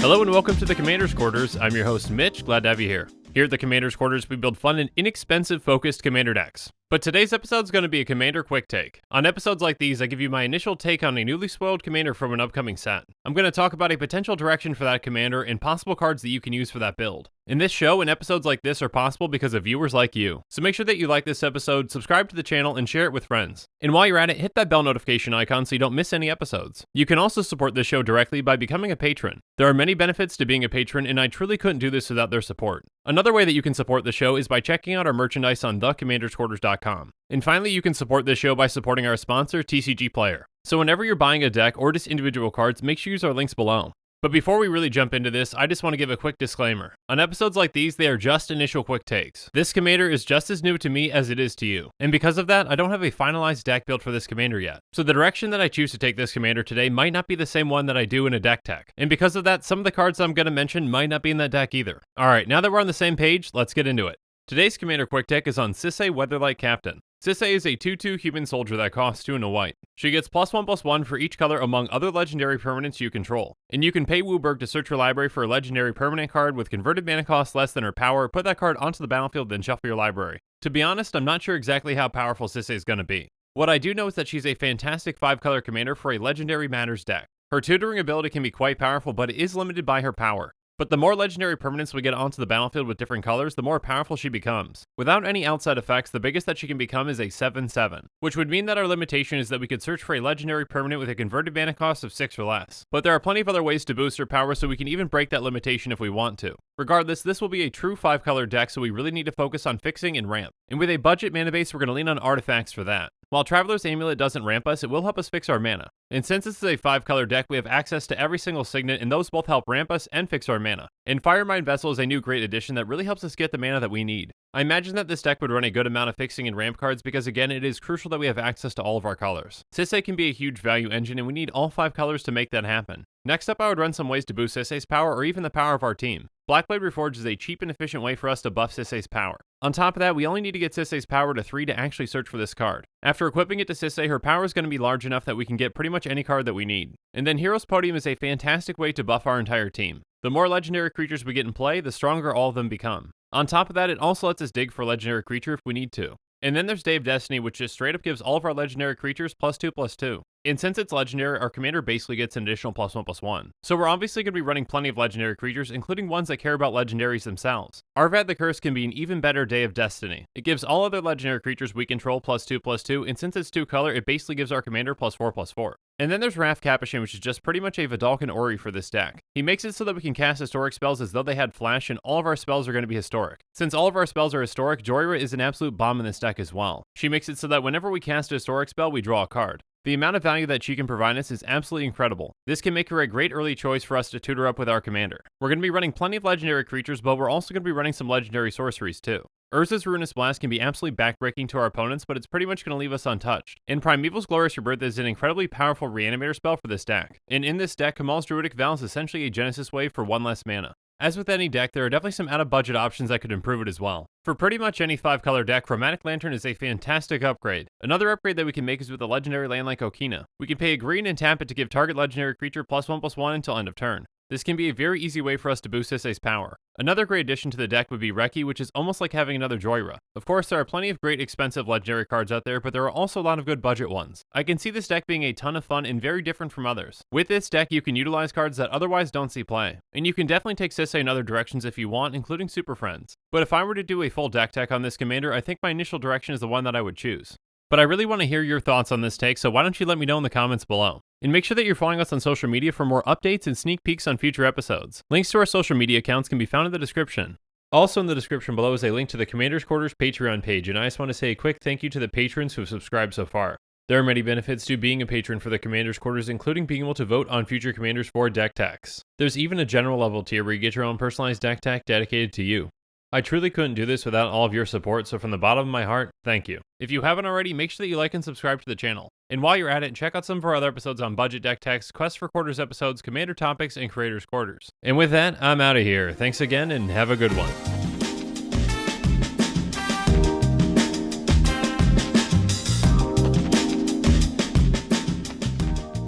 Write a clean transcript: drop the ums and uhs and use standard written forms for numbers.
Hello and welcome to the Commander's Quarters. I'm your host Mitch, glad to have you here. Here at the Commander's Quarters, we build fun and inexpensive focused Commander decks. But today's episode is going to be a Commander quick take. On episodes like these, I give you my initial take on a newly spoiled Commander from an upcoming set. I'm going to talk about a potential direction for that Commander and possible cards that you can use for that build. In this show, and episodes like this are possible because of viewers like you. So make sure that you like this episode, subscribe to the channel, and share it with friends. And while you're at it, hit that bell notification icon so you don't miss any episodes. You can also support this show directly by becoming a patron. There are many benefits to being a patron, and I truly couldn't do this without their support. Another way that you can support the show is by checking out our merchandise on thecommandersquarters.com. And finally, you can support this show by supporting our sponsor, TCG Player. So whenever you're buying a deck or just individual cards, make sure you use our links below. But before we really jump into this, I just want to give a quick disclaimer. On episodes like these, they are just initial quick takes. This Commander is just as new to me as it is to you. And because of that, I don't have a finalized deck build for this Commander yet. So the direction that I choose to take this Commander today might not be the same one that I do in a deck tech. And because of that, some of the cards I'm going to mention might not be in that deck either. Alright, now that we're on the same page, let's get into it. Today's Commander quick take is on Sisay Weatherlight Captain. Sisay is a 2/2 human soldier that costs 2 and a white. She gets +1/+1 for each color among other legendary permanents you control. And you can pay WUBRG to search your library for a legendary permanent card with converted mana cost less than her power, put that card onto the battlefield, then shuffle your library. To be honest, I'm not sure exactly how powerful Sisay is going to be. What I do know is that she's a fantastic 5-color commander for a Legendary Matters deck. Her tutoring ability can be quite powerful, but it is limited by her power. But the more legendary permanents we get onto the battlefield with different colors, the more powerful she becomes. Without any outside effects, the biggest that she can become is a 7/7, which would mean that our limitation is that we could search for a legendary permanent with a converted mana cost of 6 or less. But there are plenty of other ways to boost her power, so we can even break that limitation if we want to. Regardless, this will be a true 5-color deck, so we really need to focus on fixing and ramp. And with a budget mana base, we're going to lean on artifacts for that. While Traveler's Amulet doesn't ramp us, it will help us fix our mana. And since this is a 5-color deck, we have access to every single signet, and those both help ramp us and fix our mana. And Firemind Vessel is a new great addition that really helps us get the mana that we need. I imagine that this deck would run a good amount of fixing and ramp cards because again, it is crucial that we have access to all of our colors. Sisay can be a huge value engine, and we need all 5 colors to make that happen. Next up, I would run some ways to boost Sisay's power or even the power of our team. Blackblade Reforged is a cheap and efficient way for us to buff Sisay's power. On top of that, we only need to get Sisay's power to 3 to actually search for this card. After equipping it to Sisay, her power is going to be large enough that we can get pretty much any card that we need. And then Hero's Podium is a fantastic way to buff our entire team. The more legendary creatures we get in play, the stronger all of them become. On top of that, it also lets us dig for a legendary creature if we need to. And then there's Day of Destiny, which just straight up gives all of our legendary creatures +2/+2. And since it's legendary, our commander basically gets an additional +1/+1. So we're obviously going to be running plenty of legendary creatures, including ones that care about legendaries themselves. Arvad the Curse can be an even better Day of Destiny. It gives all other legendary creatures we control +2/+2, and since it's 2-color, it basically gives our commander +4/+4. And then there's Wrath Capuchin, which is just pretty much a Vedalken Ori for this deck. He makes it so that we can cast historic spells as though they had flash, and all of our spells are going to be historic. Since all of our spells are historic, Joyra is an absolute bomb in this deck as well. She makes it so that whenever we cast a historic spell, we draw a card. The amount of value that she can provide us is absolutely incredible. This can make her a great early choice for us to tutor up with our commander. We're going to be running plenty of legendary creatures, but we're also going to be running some legendary sorceries too. Urza's Ruinous Blast can be absolutely backbreaking to our opponents, but it's pretty much going to leave us untouched. And Primeval's Glorious Rebirth is an incredibly powerful reanimator spell for this deck. And in this deck, Kamal's Druidic Vow is essentially a Genesis wave for 1 less mana. As with any deck, there are definitely some out-of-budget options that could improve it as well. For pretty much any 5-color deck, Chromatic Lantern is a fantastic upgrade. Another upgrade that we can make is with a legendary land like Okina. We can pay a green and tap it to give target legendary creature +1/+1 until end of turn. This can be a very easy way for us to boost Sisay's power. Another great addition to the deck would be Reki, which is almost like having another Joyra. Of course, there are plenty of great expensive legendary cards out there, but there are also a lot of good budget ones. I can see this deck being a ton of fun and very different from others. With this deck, you can utilize cards that otherwise don't see play. And you can definitely take Sisay in other directions if you want, including Super Friends. But if I were to do a full deck tech on this commander, I think my initial direction is the one that I would choose. But I really want to hear your thoughts on this take, so why don't you let me know in the comments below. And make sure that you're following us on social media for more updates and sneak peeks on future episodes. Links to our social media accounts can be found in the description. Also in the description below is a link to the Commander's Quarters Patreon page, and I just want to say a quick thank you to the patrons who have subscribed so far. There are many benefits to being a patron for the Commander's Quarters, including being able to vote on future commanders for deck techs. There's even a general level tier where you get your own personalized deck tech dedicated to you. I truly couldn't do this without all of your support, so from the bottom of my heart, thank you. If you haven't already, make sure that you like and subscribe to the channel. And while you're at it, check out some of our other episodes on budget deck techs, Quest for Quarters episodes, Commander topics, and Creators Quarters. And with that, I'm out of here. Thanks again, and have a good one.